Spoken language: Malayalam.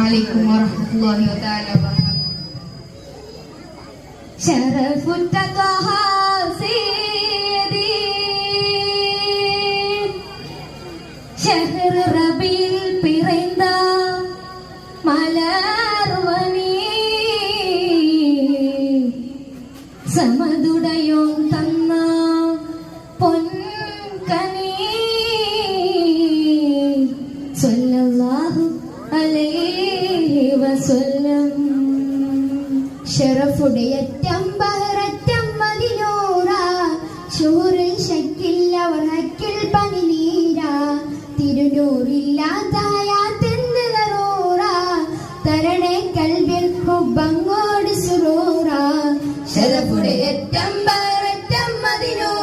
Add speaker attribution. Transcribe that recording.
Speaker 1: അലൈക്കും വറഹ്മത്തുള്ളാഹി വബറകാതുഹു. ശറഫുത്ത ത്വഹ സയ്യിദി ഷഹർ റബീൽ പിറந்த മലർവനി സമതുടയോൻ തന്ന പൊൻകനി സല്ലല്ലാഹു അലൈഹി വസല്ലം. ഷറഫുടയറ്റം ബഹററ്റം മദിനൂറ ഷൂറിൽ ശക്കിൽ അവർ ഹക്കിൽ പനിനീര തിരുനൂറില്ലാതായ തെന്തുറൂറ തരണേ കൽബിൽ ഹുബ്ബങ്ങോട് സുറൂറ. ഷറഫുടയറ്റം ബഹററ്റം മദിനൂറ